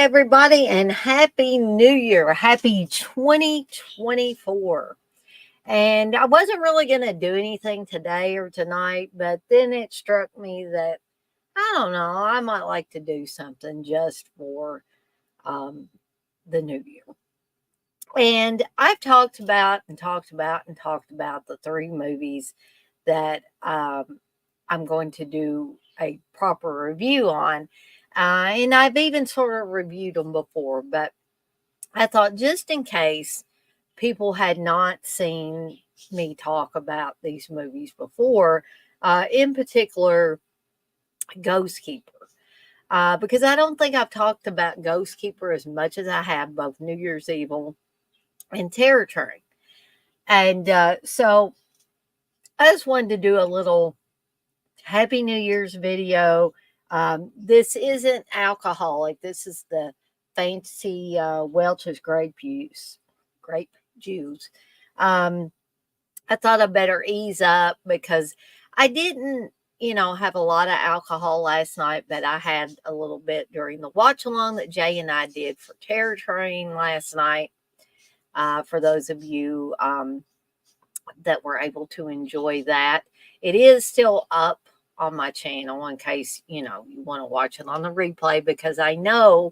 everybody, and Happy New Year. Happy 2024. And I wasn't really going to do anything today or tonight, but then it struck me that, I don't know, I might like to do something just for um, the new year. And I've talked about and talked about and talked about the three movies that I'm going to do a proper review on. And I've even sort of reviewed them before, but I thought just in case people had not seen me talk about these movies before, in particular, Ghost Keeper. Because I don't think I've talked about Ghost Keeper as much as I have both New Year's Evil and Terror Train. And so I just wanted to do a little Happy New Year's video. This isn't alcoholic. This is the fancy Welch's grape juice. I thought I better ease up because I didn't, have a lot of alcohol last night, but I had a little bit during the watch along that Jay and I did for Terror Train last night. For those of you that were able to enjoy that, it is still up on my channel in case you want to watch it on the replay, because I know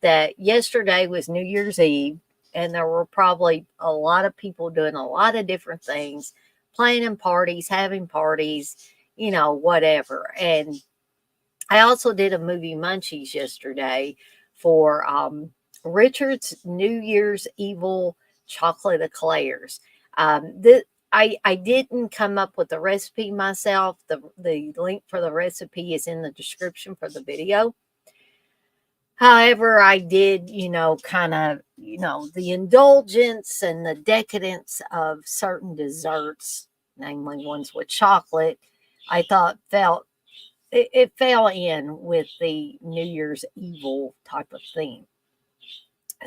that yesterday was New Year's Eve and there were probably a lot of people doing a lot of different things, planning parties, having parties, whatever. And I also did a movie munchies yesterday for Richard's New Year's Evil chocolate eclairs. I didn't come up with the recipe myself. The link for the recipe is in the description for the video. However, I did, kind of, the indulgence and the decadence of certain desserts, namely ones with chocolate, I thought it fell in with the New Year's Evil type of theme.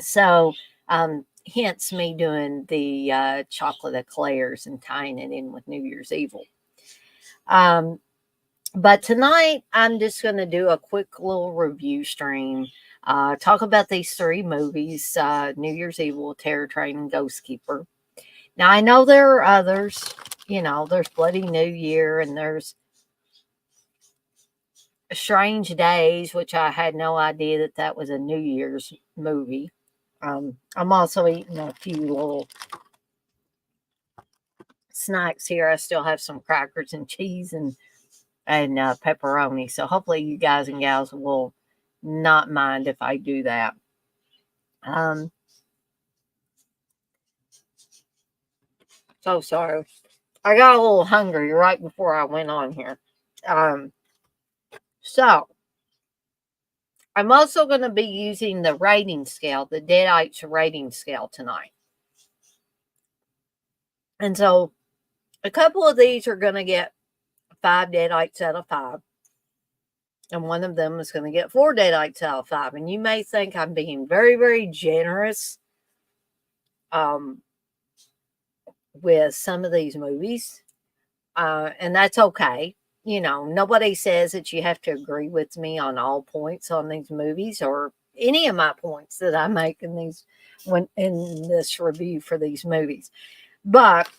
So, hence me doing the chocolate eclairs and tying it in with New Year's Evil. But tonight, I'm just going to do a quick little review stream. Talk about these three movies, New Year's Evil, Terror Train, and Ghost Keeper. Now, I know there are others. There's Bloody New Year, and there's Strange Days, which I had no idea that was a New Year's movie. I'm also eating a few little snacks here. I still have some crackers and cheese and pepperoni. So hopefully you guys and gals will not mind if I do that. So sorry. I got a little hungry right before I went on here. So I'm also going to be using the rating scale, the Deadites rating scale tonight. And so a couple of these are going to get 5 Deadites out of 5. And one of them is going to get 4 Deadites out of 5. And you may think I'm being very, very generous with some of these movies. And that's okay. Nobody says that you have to agree with me on all points on these movies or any of my points that I make in this review for these movies. But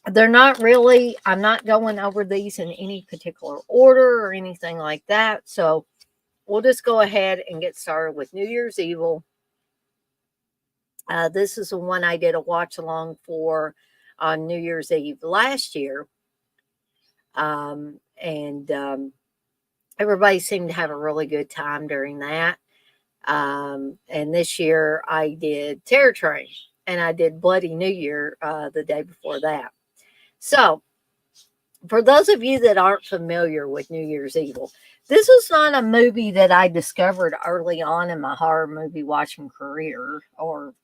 they're not really, I'm not going over these in any particular order or anything like that. So we'll just go ahead and get started with New Year's Evil. This is the one I did a watch along for on New Year's Eve last year. Everybody seemed to have a really good time during that. And this year I did Terror Train and I did Bloody New Year the day before that. So, for those of you that aren't familiar with New Year's Evil, this was not a movie that I discovered early on in my horror movie watching career, or,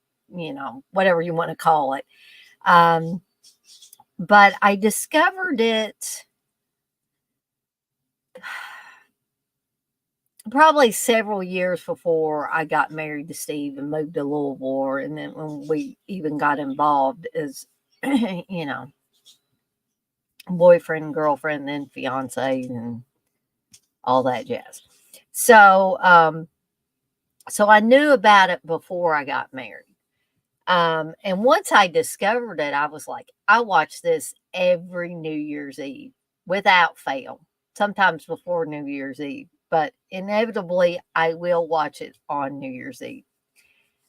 whatever you want to call it. But I discovered it probably several years before I got married to Steve and moved to Louisville, and then when we even got involved as, boyfriend, girlfriend, then fiance, and all that jazz. So So I knew about it before I got married. And once I discovered it, I was like, I watch this every New Year's Eve without fail, sometimes before New Year's Eve, but inevitably I will watch it on New Year's Eve.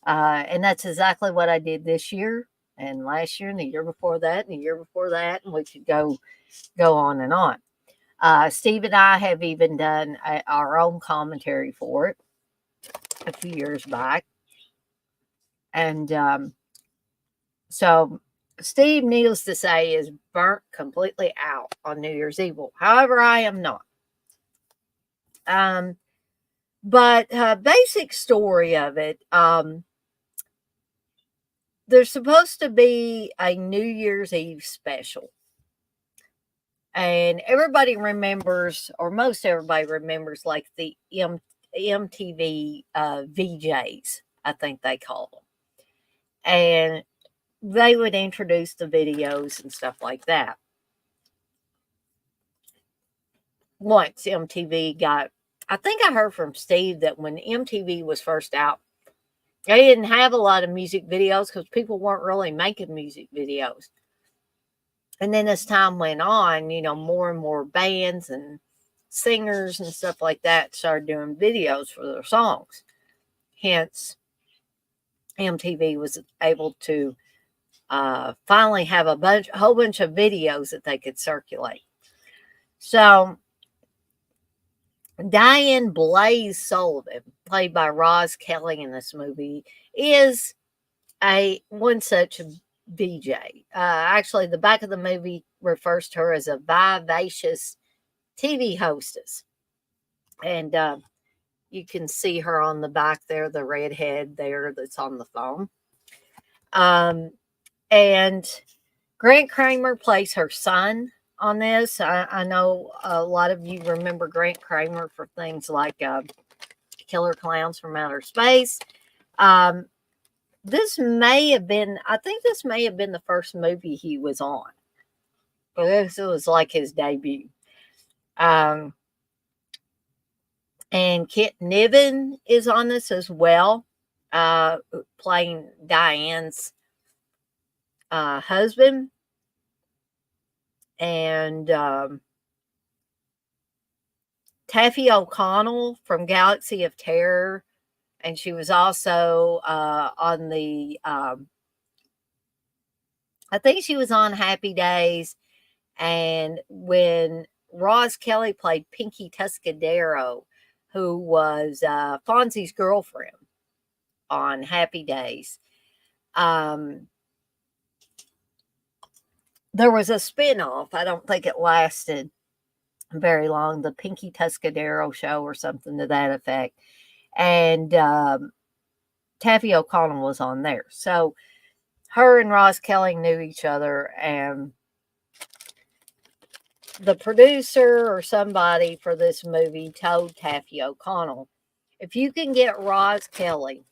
And that's exactly what I did this year and last year and the year before that and the year before that. And we could go on and on. Steve and I have even done our own commentary for it a few years back. And so Steve, needless to say, is burnt completely out on New Year's Eve. However, I am not. Um, but basic story of it, there's supposed to be a New Year's Eve special. And everybody remembers, or most everybody remembers, like the MTV VJs, I think they call them. And they would introduce the videos and stuff like that. Once MTV got, I think I heard from Steve that when MTV was first out, they didn't have a lot of music videos because people weren't really making music videos. And then as time went on, more and more bands and singers and stuff like that started doing videos for their songs. Hence, MTV was able to finally have a whole bunch of videos that they could circulate. So Diane Blaze Sullivan, played by Roz Kelly in this movie, is one such VJ. Actually, the back of the movie refers to her as a vivacious TV hostess. And you can see her on the back there, the redhead there that's on the phone. And Grant Kramer plays her son on this. I know a lot of you remember Grant Kramer for things like Killer Clowns from Outer Space. This may have been, I think this may have been the first movie he was on. This was like his debut. And Kit Niven is on this as well, playing Diane's husband. And Taffy O'Connell from Galaxy of Terror. And she was also on the, I think she was on Happy Days. And when Roz Kelly played Pinky Tuscadero, who was Fonzie's girlfriend on Happy Days, there was a spinoff. I don't think it lasted very long, the Pinky Tuscadero show or something to that effect. And Taffy O'Connell was on there. So her and Roz Kelly knew each other, and the producer or somebody for this movie told Taffy O'Connell, if you can get Roz Kelly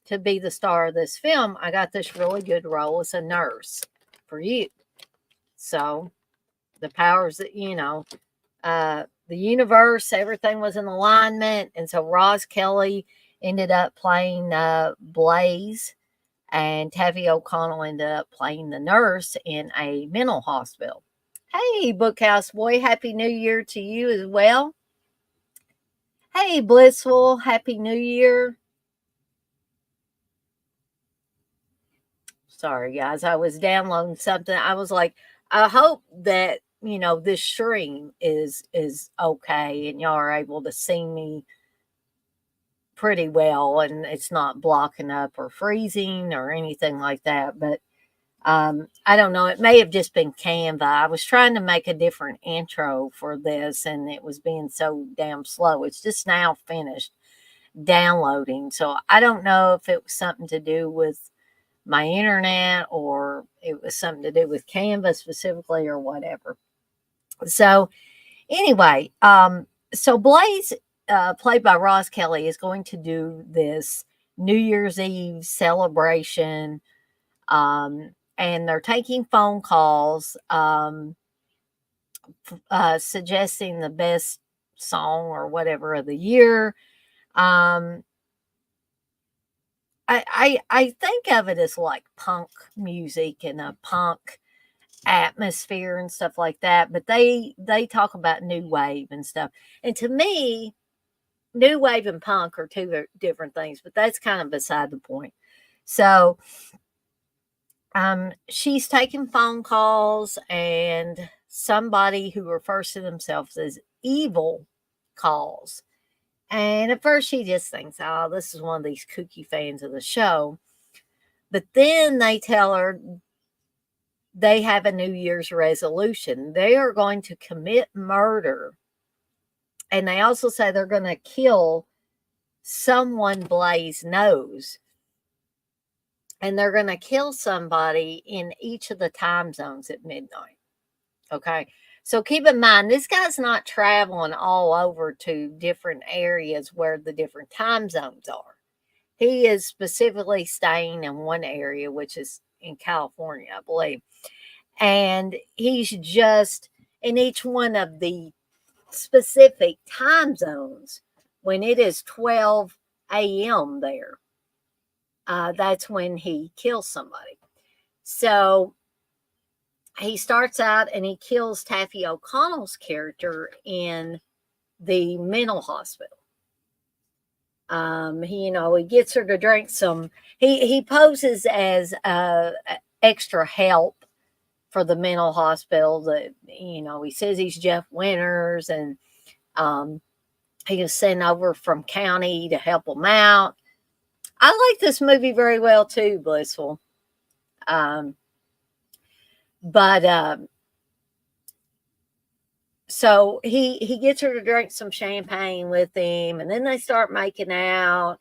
to be the star of this film, I got this really good role as a nurse for you. So the powers that, the universe, everything was in alignment. And so Roz Kelly ended up playing Blaze, and Taffy O'Connell ended up playing the nurse in a mental hospital. Hey, Bookhouse Boy, Happy New Year to you as well. Hey, Blissful, Happy New Year. Sorry, guys, I was downloading something. I was like, I hope that, this stream is okay and y'all are able to see me pretty well and it's not blocking up or freezing or anything like that. But I don't know. It may have just been Canva. I was trying to make a different intro for this and it was being so damn slow. It's just now finished downloading. So I don't know if it was something to do with my internet or it was something to do with Canva specifically or whatever. So anyway, so Blaze, played by Roz Kelly, is going to do this New Year's Eve celebration. And they're taking phone calls, suggesting the best song or whatever of the year. Um, I think of it as like punk music and a punk atmosphere and stuff like that, but they talk about new wave and stuff. And to me, new wave and punk are two different things, but that's kind of beside the point. So, she's taking phone calls, and somebody who refers to themselves as evil calls. And at first, she just thinks, oh, this is one of these kooky fans of the show. But then they tell her they have a New Year's resolution. They are going to commit murder. And they also say they're going to kill someone Blaze knows. And they're going to kill somebody in each of the time zones at midnight. Okay. So keep in mind, this guy's not traveling all over to different areas where the different time zones are. He is specifically staying in one area, which is in California, I believe. And he's just in each one of the specific time zones when it is 12 a.m. there. That's when he kills somebody. So he starts out and he kills Taffy O'Connell's character in the mental hospital. He gets her to drink some. He poses as extra help for the mental hospital. That he says he's Jeff Winters, and he was sent over from county to help him out. I like this movie very well too, Blissful. Um, but So he gets her to drink some champagne with him, and then they start making out.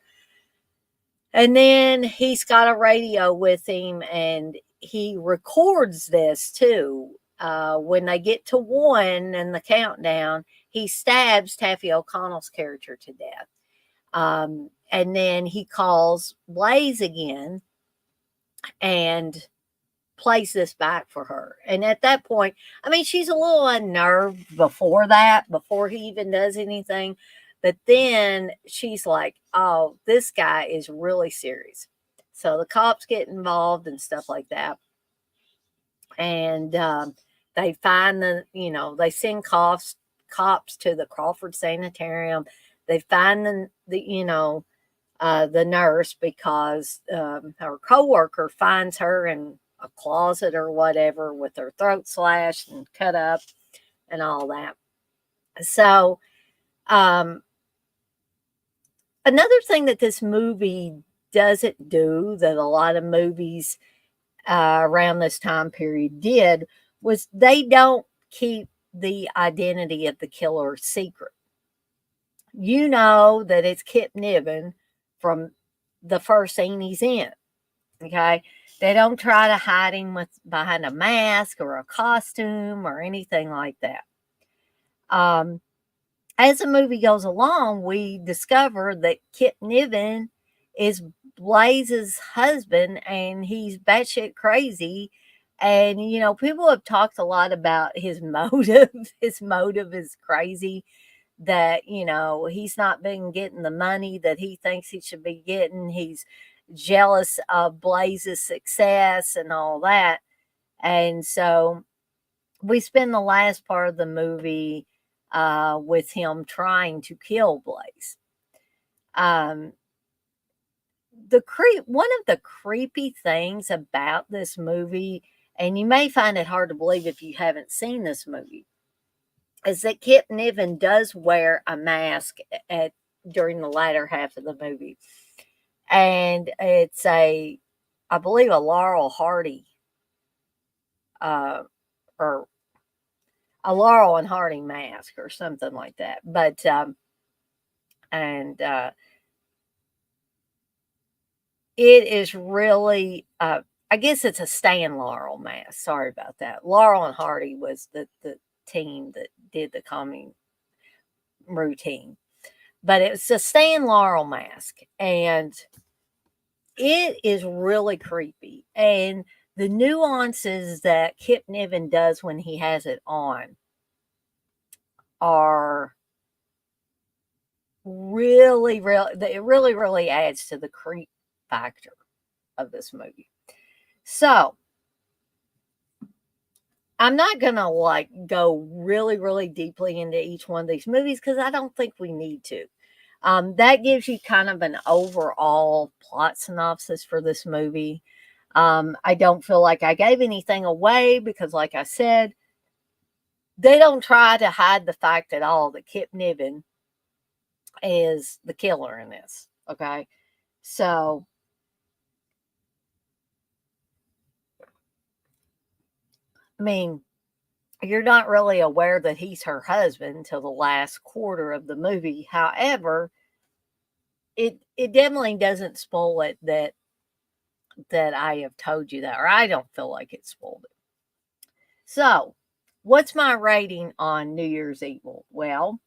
And then he's got a radio with him, and he records this too. When they get to 1 and the countdown, he stabs Taffy O'Connell's character to death. And then he calls Blaze again and plays this back for her. And at that point, I mean, she's a little unnerved before he even does anything. But then she's like, oh, this guy is really serious. So the cops get involved and stuff like that. And they find they send cops to the Crawford Sanitarium. They find the nurse because her coworker finds her in a closet or whatever with her throat slashed and cut up and all that. So, another thing that this movie doesn't do that a lot of movies around this time period did was they don't keep the identity of the killer secret. You know that it's Kip Niven from the first scene he's in. Okay. They don't try to hide him behind a mask or a costume or anything like that. As the movie goes along, we discover that Kip Niven is Blaze's husband, and he's batshit crazy. And people have talked a lot about his motive. His motive is crazy. That he's not been getting the money that he thinks he should be getting. He's jealous of Blaze's success and all that. And so we spend the last part of the movie with him trying to kill Blaze. Um, one of the creepy things about this movie, and you may find it hard to believe if you haven't seen this movie, is that Kip Niven does wear a mask during the latter half of the movie. And it's I believe a Laurel Hardy, or a Laurel and Hardy mask or something like that. But, and it is really, I guess it's a Stan Laurel mask. Sorry about that. Laurel and Hardy was the team that did the comedy routine. But it's a Stan Laurel mask. And it is really creepy. And the nuances that Kip Niven does when he has it on are really, it really, really adds to the creep factor of this movie. So I'm not gonna like go really, really deeply into each one of these movies because I don't think we need to. That gives you kind of an overall plot synopsis for this movie. I don't feel like I gave anything away because, like I said, they don't try to hide the fact at all that Kip Niven is the killer in this. Okay. So, I mean, you're not really aware that he's her husband until the last quarter of the movie. However, it definitely doesn't spoil it that I have told you that, or I don't feel like it spoiled it. So, what's my rating on New Year's Evil? Well,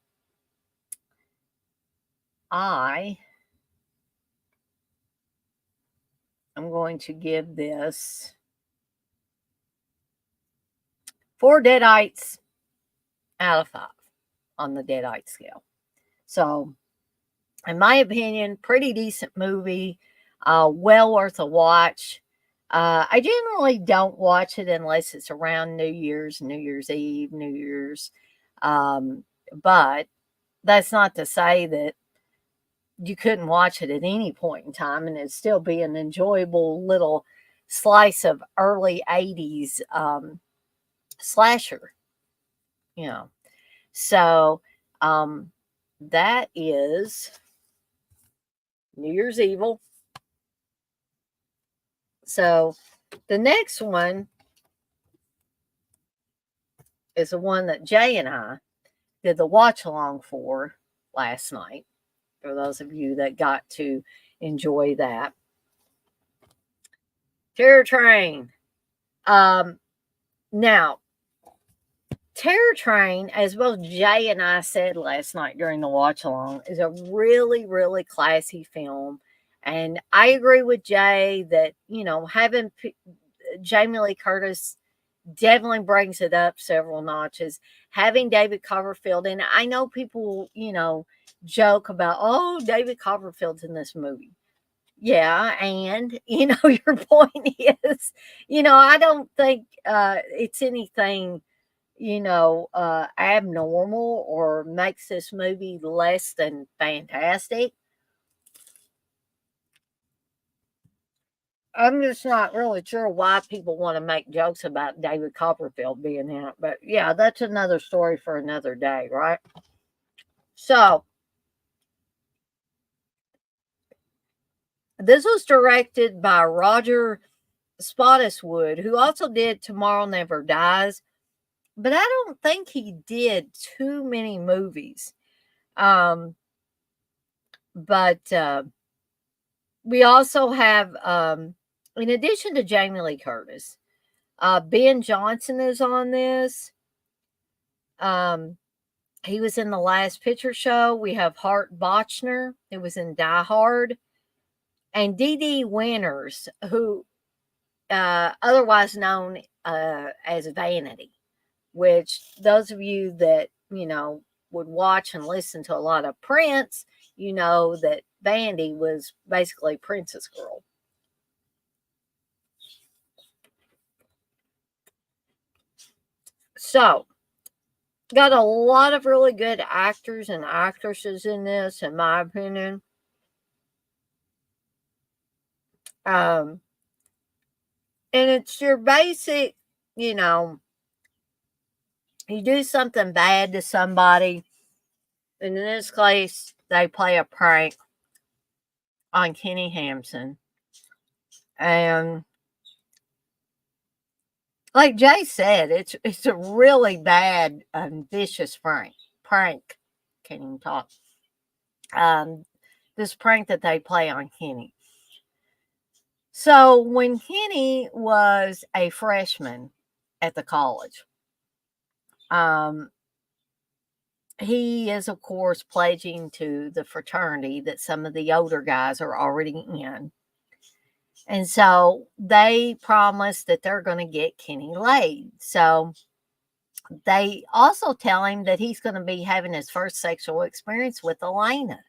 I am going to give this 4 Deadites out of 5 on the Deadite scale. So, in my opinion, pretty decent movie, well worth a watch. I generally don't watch it unless it's around New Year's, New Year's Eve, New Year's. But that's not to say that you couldn't watch it at any point in time and it'd still be an enjoyable little slice of early 80s slasher, you know. So that is New Year's Evil. So the next one is the one that Jay and I did the watch along for last night. For those of you that got to enjoy that, Terror Train. Now, Terror Train, as well Jay and I said last night during the watch along, is a really, really classy film. And I agree with Jay that, having Jamie Lee Curtis definitely brings it up several notches. Having David Copperfield, and I know people, joke about, oh, David Copperfield's in this movie. Yeah, and your point is, I don't think it's anything abnormal or makes this movie less than fantastic. I'm just not really sure why people want to make jokes about David Copperfield being in it, but yeah, that's another story for another day, right? So, this was directed by Roger Spottiswoode, who also did Tomorrow Never Dies, but I don't think he did too many movies. But we also have, in addition to Jamie Lee Curtis, Ben Johnson is on this. He was in The Last Picture Show. We have Hart Bochner, who was in Die Hard, and Dee Dee Winters, who otherwise known as Vanity, which those of you that, would watch and listen to a lot of Prince, that Vandy was basically Prince's girl. So, got a lot of really good actors and actresses in this, in my opinion. And it's your basic, you do something bad to somebody. And in this case, they play a prank on Kenny Hampson. And like Jay said, it's a really bad and vicious prank. Can't even talk. This prank that they play on Kenny. So when Kenny was a freshman at the college, he is, of course, pledging to the fraternity that some of the older guys are already in. And so they promise that they're going to get Kenny laid. So They also tell him that he's going to be having his first sexual experience with Elena,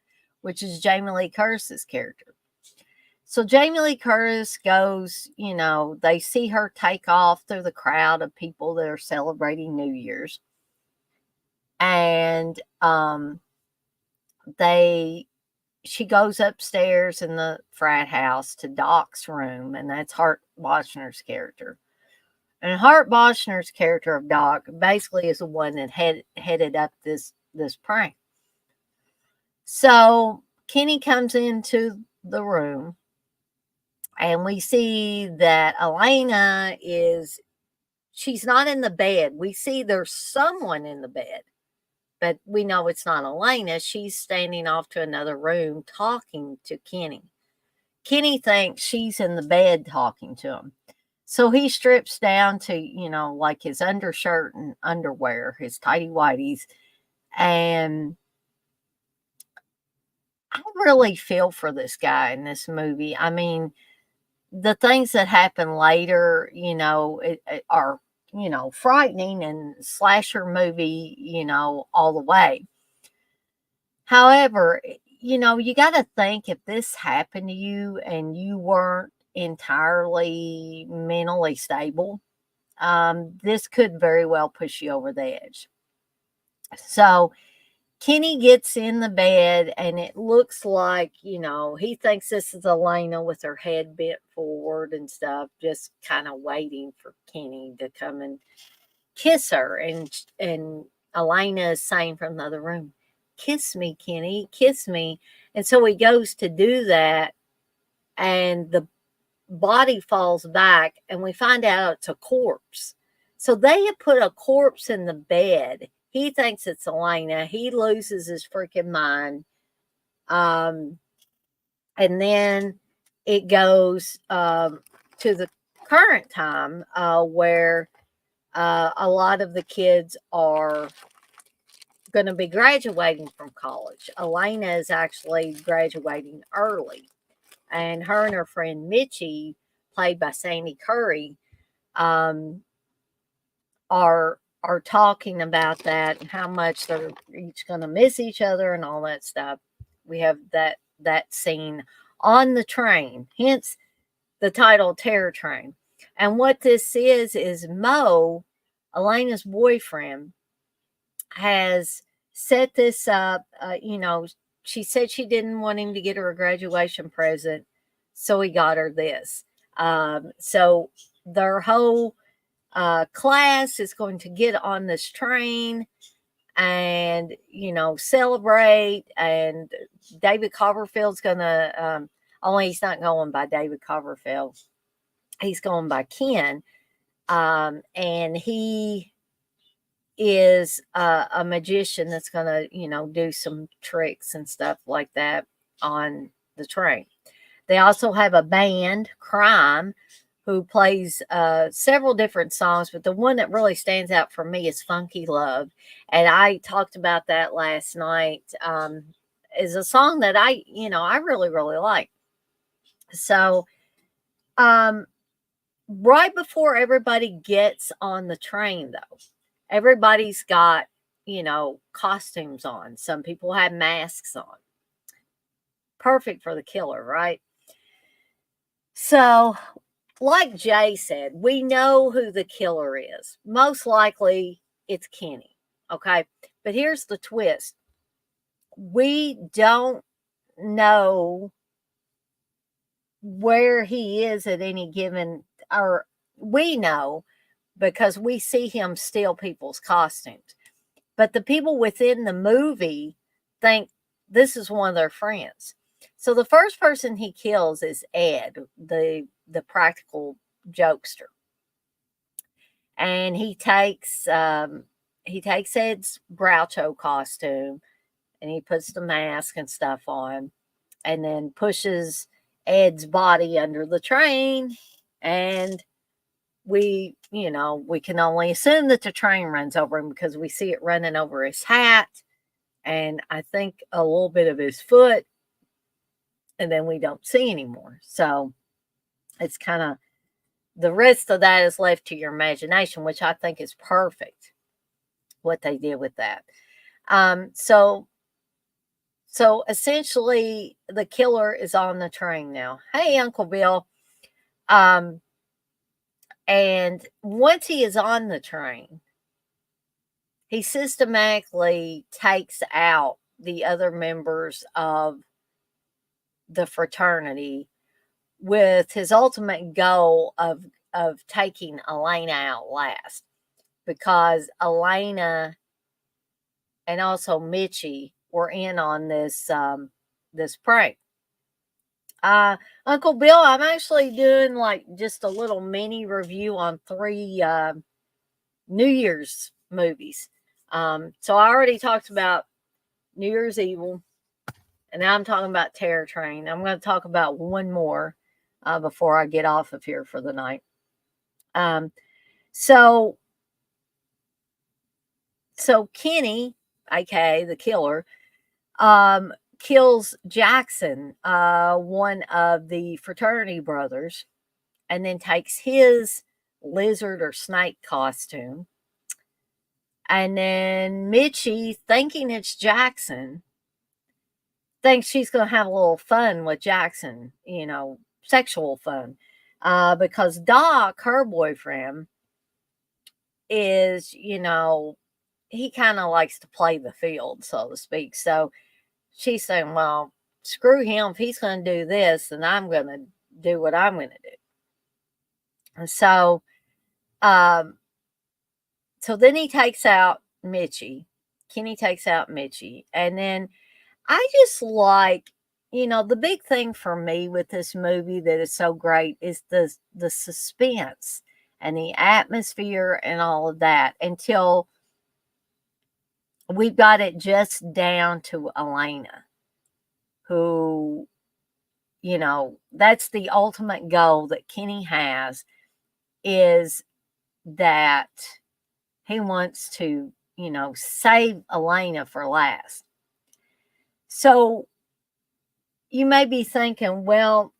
which is Jamie Lee Curtis's character. So Jamie Lee Curtis goes, they see her take off through the crowd of people that are celebrating New Year's. And she goes upstairs in the frat house to Doc's room, and that's Hart Bochner's character. And Hart Bochner's character of Doc basically is the one that headed up this prank. So Kenny comes into the room, and we see that Elena she's not in the bed. We see there's someone in the bed, but we know it's not Elena. She's standing off to another room talking to Kenny. Kenny thinks she's in the bed talking to him. So he strips down to, like his undershirt and underwear, his tighty whities. And I really feel for this guy in this movie. I mean, the things that happen later, are, frightening and slasher movie, all the way. However, you got to think if this happened to you and you weren't entirely mentally stable, this could very well push you over the edge. So Kenny gets in the bed, and it looks like, he thinks this is Elena with her head bent forward and stuff, just kind of waiting for Kenny to come and kiss her. And Elena is saying from the other room, "Kiss me, Kenny, kiss me." And so he goes to do that, and the body falls back, and we find out it's a corpse. So they have put a corpse in the bed. He thinks it's Elena. He loses his freaking mind. And then it goes to the current time where a lot of the kids are going to be graduating from college. Elena is actually graduating early. And her and her friend Mitchie, played by Sandy Curry, are talking about that and how much they're each going to miss each other and all that stuff. We have that scene on the train, hence the title Terror Train. And what this is Mo, Elena's boyfriend, has set this up. She said she didn't want him to get her a graduation present, so he got her this. So their whole class is going to get on this train and, celebrate. And David Copperfield's going to, only he's not going by David Copperfield. He's going by Ken. And he is a magician that's going to, do some tricks and stuff like that on the train. They also have a band, Crime, who plays several different songs, but the one that really stands out for me is Funky Love. And I talked about that last night. Is a song that I really, really like. So, right before everybody gets on the train, though, everybody's got, costumes on. Some people have masks on. Perfect for the killer, right? So, like Jay said, we know who the killer is. Most likely it's Kenny. Okay. But here's the twist. We don't know where he is at any given, or we know because we see him steal people's costumes. But the people within the movie think this is one of their friends. So the first person he kills is Ed, the practical jokester. And he takes Ed's Groucho costume, and he puts the mask and stuff on, and then pushes Ed's body under the train. And we can only assume that the train runs over him because we see it running over his hat and I think a little bit of his foot, and then we don't see anymore. So it's kind of, the rest of that is left to your imagination, which I think is perfect. what they did with that. So essentially, the killer is on the train now. Hey, Uncle Bill. Um, and once he is on the train, he systematically takes out the other members of the fraternity with his ultimate goal of taking Elena out last, because Elena and also Mitchie were in on this prank. Uncle Bill, I'm actually doing like just a little mini review on 3 New Year's movies. So I already talked about New Year's Evil, and now I'm talking about Terror Train. I'm going to talk about one more before I get off of here for the night. Um, so Kenny, aka the killer, kills Jackson, one of the fraternity brothers, and then takes his lizard or snake costume. And then Mitchie, thinking it's Jackson, thinks she's going to have a little fun with Jackson, sexual fun. Because Doc, her boyfriend, is, he kind of likes to play the field, so to speak. So she's saying, well, screw him. If he's going to do this, then I'm going to do what I'm going to do. And so then he takes out Mitchie. Kenny takes out Mitchie. And then I just like, the big thing for me with this movie that is so great is the suspense and the atmosphere and all of that, until we've got it just down to Elena, who, that's the ultimate goal that Kenny has, is that he wants to, save Elena for last. So you may be thinking, well,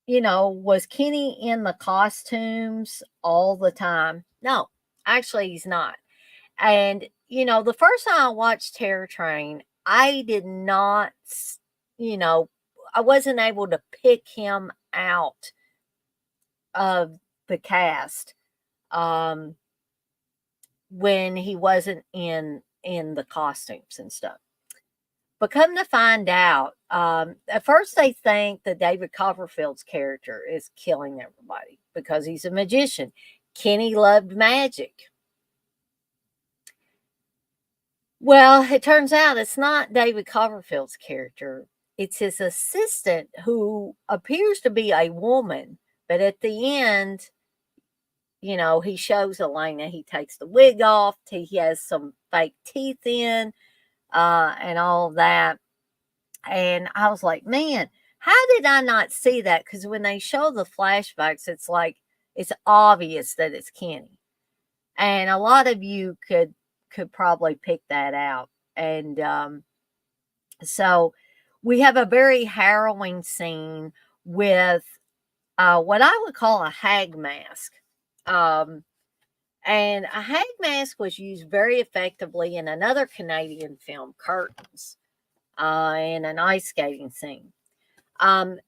was Kenny in the costumes all the time? No, actually, he's not. And, the first time I watched Terror Train, I did not, I wasn't able to pick him out of the cast when he wasn't in the costumes and stuff. But come to find out, at first they think that David Copperfield's character is killing everybody because he's a magician. Kenny loved magic. Well, it turns out it's not David Copperfield's character. It's his assistant, who appears to be a woman. But at the end, he shows Elena. He takes the wig off. He has some fake teeth in and all that. And I was like, man, how did I not see that? Because when they show the flashbacks, it's like, it's obvious that it's Kenny. And a lot of you could probably pick that out. And so we have a very harrowing scene with what I would call a hag mask. And a hag mask was used very effectively in another Canadian film, Curtains, in an ice skating scene.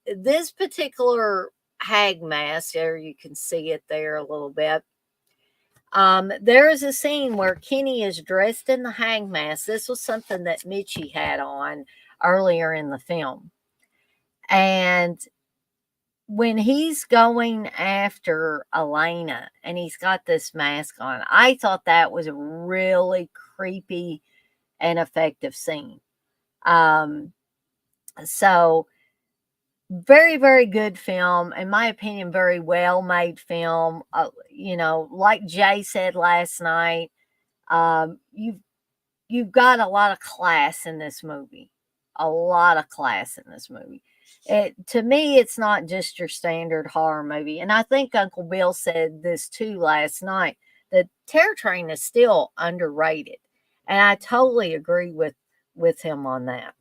This particular hag mask, there you can see it there a little bit. There is a scene where Kenny is dressed in the hag mask. This was something that Mitchie had on earlier in the film. And when he's going after Elena and he's got this mask on, I thought that was a really creepy and effective scene. So very, very good film. In my opinion, very well made film. Like Jay said last night, you've got a lot of class in this movie. A lot of class in this movie. To me, it's not just your standard horror movie. And I think Uncle Bill said this too last night, that Terror Train is still underrated. And I totally agree with him on that.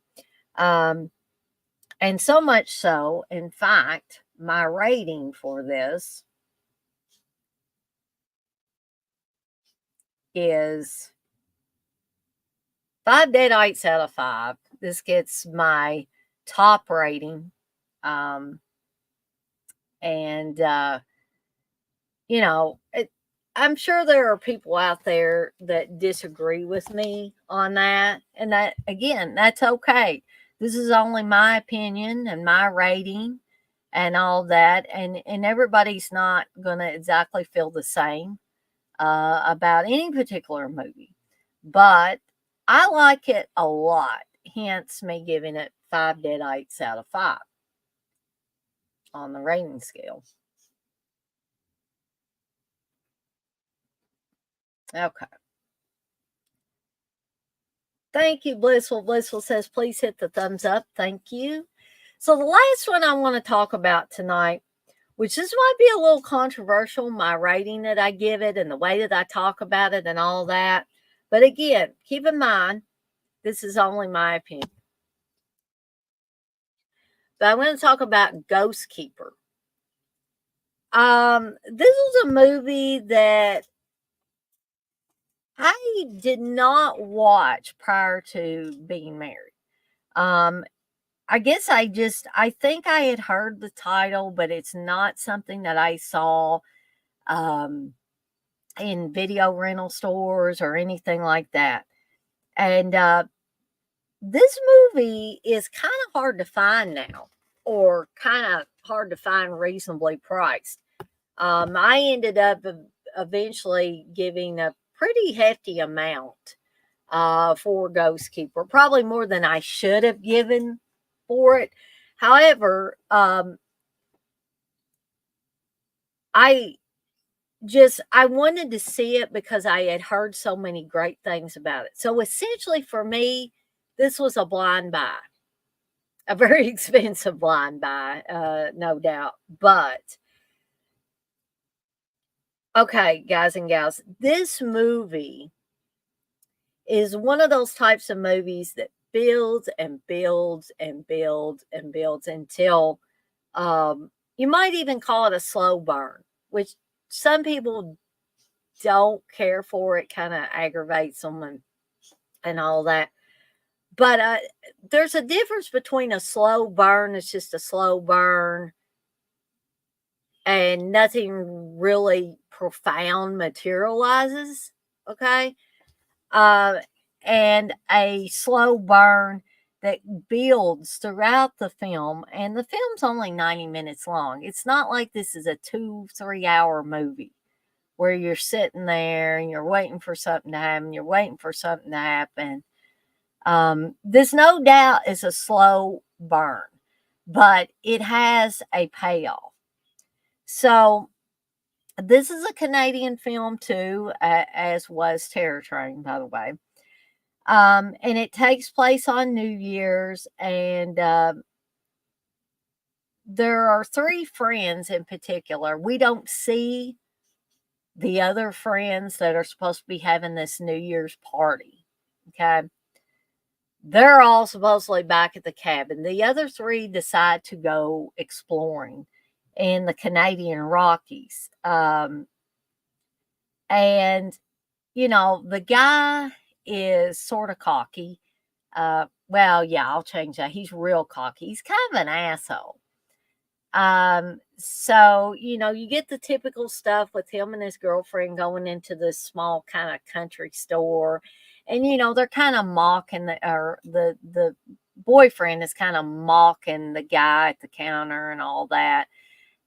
And so much so, in fact, my rating for this is 5 Deadites out of 5. This gets my top rating. And you know, I'm sure there are people out there that disagree with me on that. And that, again, that's okay. This is only my opinion and my rating and all that. And everybody's not going to exactly feel the same about any particular movie. But I like it a lot, hence me giving it 5 Deadites out of 5 on the rating scale. Okay. Thank you, Blissful. Blissful says, please hit the thumbs up. Thank you. So the last one I want to talk about tonight, which this might be a little controversial, my rating that I give it and the way that I talk about it and all that. But again, keep in mind, this is only my opinion. But I'm going to talk about GhostKeeper. This was a movie that I did not watch prior to being married. I guess I think I had heard the title, but it's not something that I saw in video rental stores or anything like that. And this movie is kind of hard to find now, or kind of hard to find reasonably priced. I ended up eventually giving a pretty hefty amount for GhostKeeper, probably more than I should have given for it. However, I wanted to see it because I had heard so many great things about it. So essentially for me, this was a blind buy. A very expensive blind buy, no doubt. But okay, guys and gals, this movie is one of those types of movies that builds and builds and builds and builds until you might even call it a slow burn, which some people don't care for. It kind of aggravates them and all that. But there's a difference between a slow burn, it's just a slow burn, and nothing really profound materializes. Okay. And a slow burn that builds throughout the film. And the film's only 90 minutes long. It's not like this is a 2-3 hour movie where you're sitting there and you're waiting for something to happen. You're waiting for something to happen. This no doubt is a slow burn, but it has a payoff. So this is a Canadian film too, as was Terror Train, by the way. And it takes place on New Year's, and there are 3 friends in particular. We don't see the other friends that are supposed to be having this New Year's party. Okay. They're all supposedly back at the cabin. The other 3 decide to go exploring in the Canadian Rockies. And, you know, the guy is sort of cocky. Well, yeah, I'll change that. He's real cocky. He's kind of an asshole. So, you know, you get the typical stuff with him and his girlfriend going into this small kind of country store. And, you know, they're kind of mocking the boyfriend is kind of mocking the guy at the counter and all that.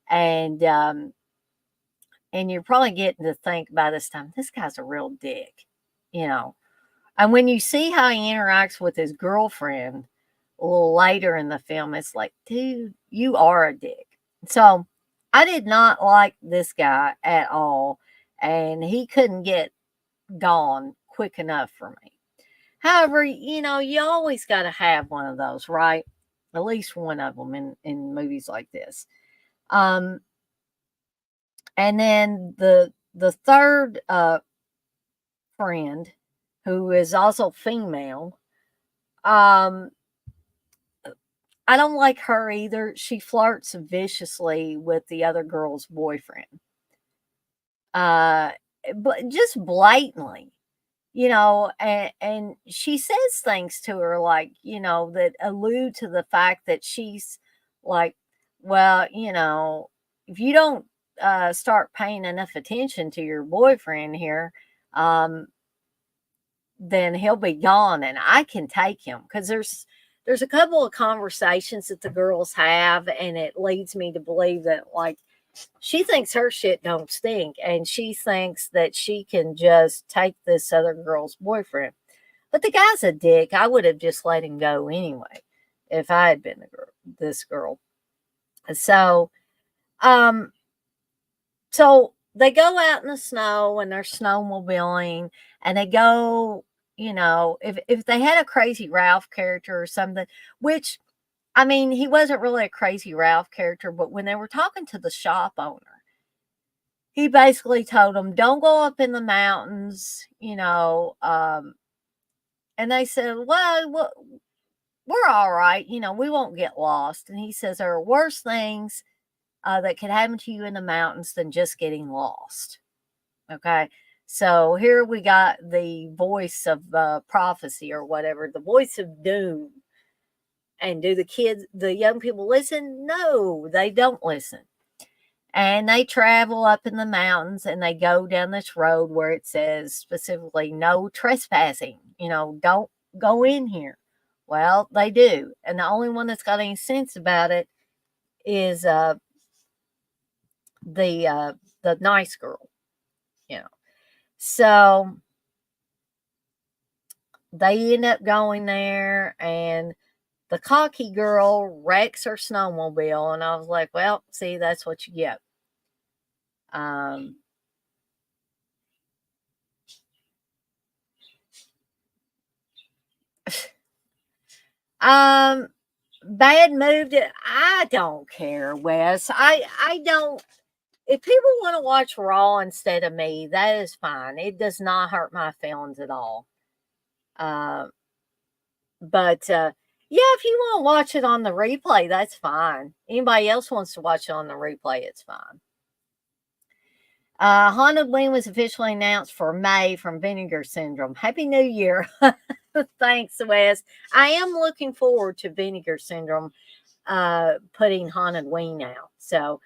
And you're probably getting to think by this time, this guy's a real dick, you know. And when you see how he interacts with his girlfriend a little later in the film, it's like, dude, you are a dick. So I did not like this guy at all. And he couldn't get gone quick enough for me. However, you know, you always got to have one of those, right? At least one of them in movies like this. And then the third friend, who is also female, I don't like her either. She flirts viciously with the other girl's boyfriend. But just blatantly. and she says things to her like, that allude to the fact that she's like, well, if you don't start paying enough attention to your boyfriend here, um, then he'll be gone and I can take him. Because there's a couple of conversations that the girls have, and it leads me to believe that, like, she thinks her shit don't stink, and she thinks that she can just take this other girl's boyfriend. But the guy's a dick. I would have just let him go anyway if I had been this girl. So, um, so they go out in the snow and they're snowmobiling, and they go, if they had a Crazy Ralph character or something, which, I mean, he wasn't really a Crazy Ralph character, but when they were talking to the shop owner, he basically told them, don't go up in the mountains, and they said, well, we're all right, we won't get lost. And he says, there are worse things that could happen to you in the mountains than just getting lost. Okay. So here we got the voice of prophecy or whatever, the voice of doom. And do the young people listen? No, they don't listen. And they travel up in the mountains and they go down this road where it says specifically no trespassing. Don't go in here. Well, they do. And the only one that's got any sense about it is the nice girl. So they end up going there, and the cocky girl wrecks her snowmobile, and I was like, well, see, that's what you get. Um, Bad move. I don't care, Wes. I don't. If people want to watch Raw instead of me, that is fine. It does not hurt my feelings at all. Uh, but yeah, if you want to watch it on the replay, that's fine. Anybody else wants to watch it on the replay, it's fine. Haunted Wing was officially announced for May from Vinegar Syndrome. Happy New Year. Thanks, Wes. I am looking forward to Vinegar Syndrome putting Haunted Wing out. So,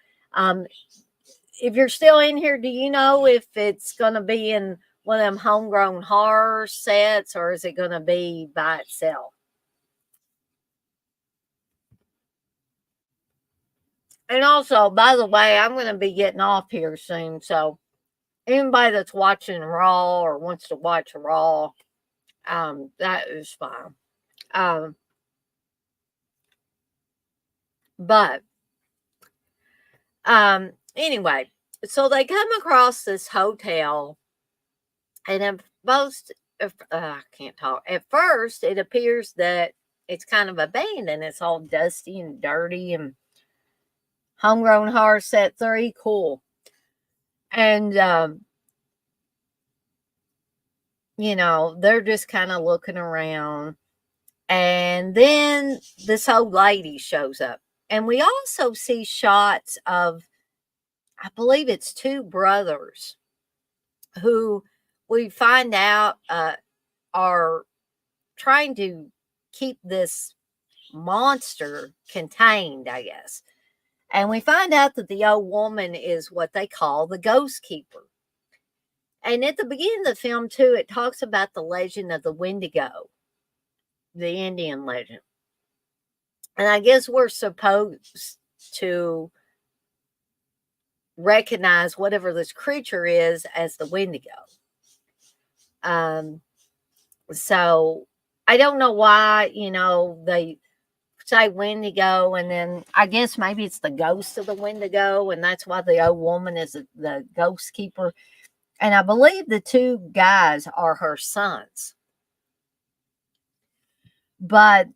if you're still in here, do you know if it's going to be in one of them homegrown horror sets, or is it going to be by itself? And also, by the way, I'm going to be getting off here soon. So, anybody that's watching Raw or wants to watch Raw, that is fine. Um, but anyway, so they come across this hotel, and I can't talk. At first, it appears that it's kind of abandoned. It's all dusty and dirty, and homegrown horror set 3, cool. And they're just kind of looking around. And then this old lady shows up. And we also see shots of, I believe it's 2 brothers who we find out are trying to keep this monster contained, I guess. And we find out that the old woman is what they call the ghost keeper. And at the beginning of the film, too, it talks about the legend of the Wendigo, the Indian legend. And I guess we're supposed to recognize whatever this creature is as the Wendigo. So I don't know why, they say Wendigo, and then I guess maybe it's the ghost of the Wendigo, and that's why the old woman is the ghost keeper. And I believe the 2 guys are her sons. But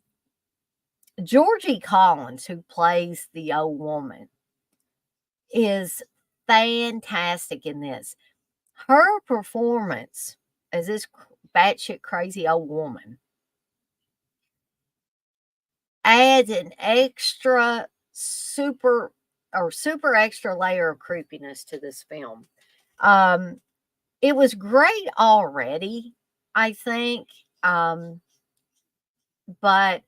Georgie Collins, who plays the old woman, is fantastic in this. Her performance as this batshit crazy old woman adds an extra super extra layer of creepiness to this film. It was great already, I think. But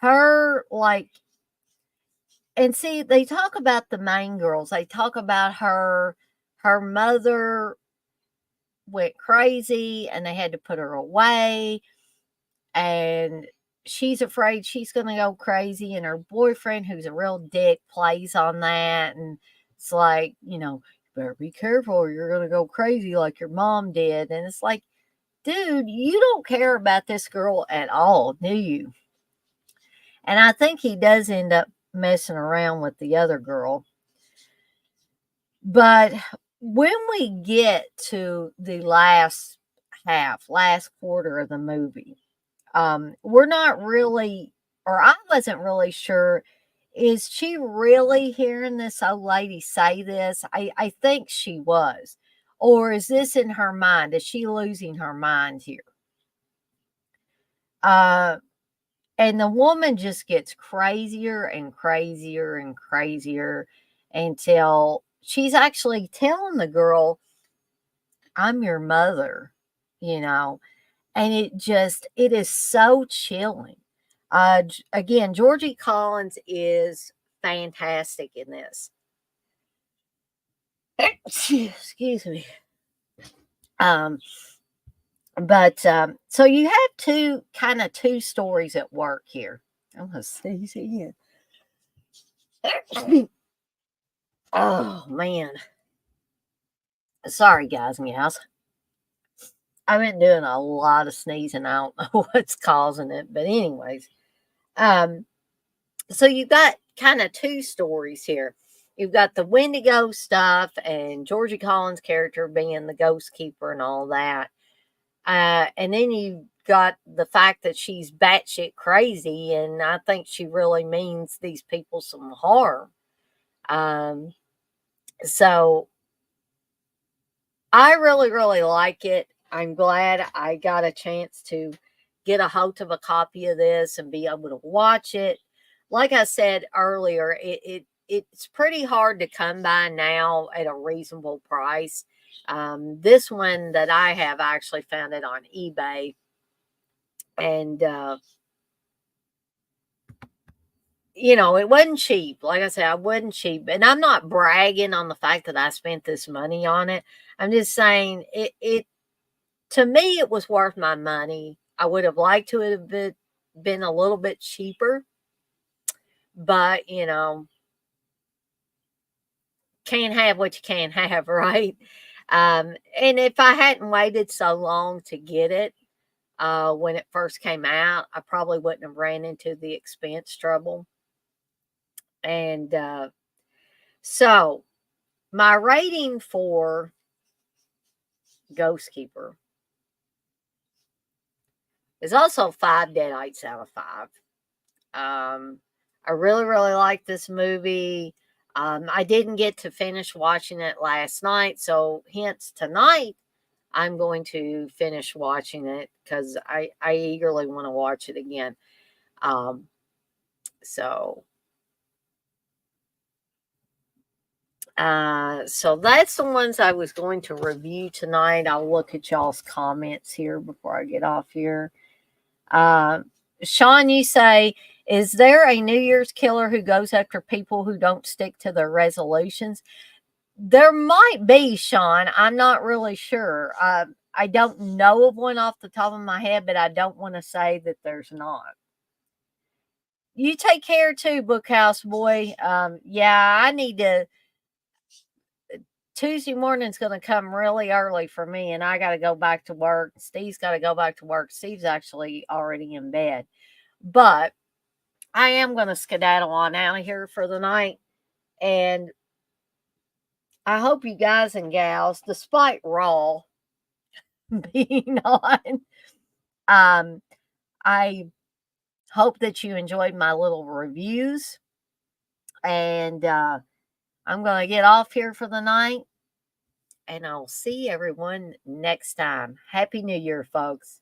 her, like, and see, they talk about the main girls. They talk about her mother went crazy and they had to put her away, and she's afraid she's going to go crazy, and her boyfriend, who's a real dick, plays on that, and it's like, you better be careful or you're going to go crazy like your mom did. And it's like, dude, you don't care about this girl at all, do you? And I think he does end up messing around with the other girl. But when we get to the last quarter of the movie, we're not really, or I wasn't really sure, is she really hearing this old lady say this? I think she was. Or is this in her mind? Is she losing her mind here? Uh, and the woman just gets crazier and crazier and crazier until she's actually telling the girl, I'm your mother, you know, and it is so chilling. Again, Georgie Collins is fantastic in this. Excuse me. Um, but so you have two stories at work here. I'm gonna sneeze again. Oh man. Sorry guys and gals. I've been doing a lot of sneezing. I don't know what's causing it. But anyways, um, so you've got kind of two stories here. You've got the Wendigo stuff and Georgie Collins' character being the ghost keeper and all that. And then you got the fact that she's batshit crazy, and I think she really means these people some harm. Um, so I really, really like it. I'm glad I got a chance to get a hold of a copy of this and be able to watch it. Like I said earlier, it's pretty hard to come by now at a reasonable price. This one that I have, I actually found it on eBay, and it wasn't cheap. Like I said, I wasn't cheap, and I'm not bragging on the fact that I spent this money on it. I'm just saying it to me, it was worth my money. I would have liked to have been a little bit cheaper, but can't have what you can't have, right? And if I hadn't waited so long to get it when it first came out, I probably wouldn't have ran into the expense trouble. And so, my rating for Ghost Keeper is also 5 Deadites out of 5. I really, really like this movie. I didn't get to finish watching it last night, so hence tonight I'm going to finish watching it because I eagerly want to watch it again. Um, so so that's the ones I was going to review tonight. I'll look at y'all's comments here before I get off here. Uh, Sean, you say, is there a New Year's killer who goes after people who don't stick to their resolutions? There might be, Sean. I'm not really sure. I don't know of one off the top of my head, but I don't want to say that there's not. You take care too, Bookhouse Boy. Yeah, I need to. Tuesday morning's going to come really early for me, and I got to go back to work. Steve's got to go back to work. Steve's actually already in bed. But I am going to skedaddle on out of here for the night. And I hope you guys and gals, despite Raw being on, I hope that you enjoyed my little reviews. And I'm going to get off here for the night. And I'll see everyone next time. Happy New Year, folks.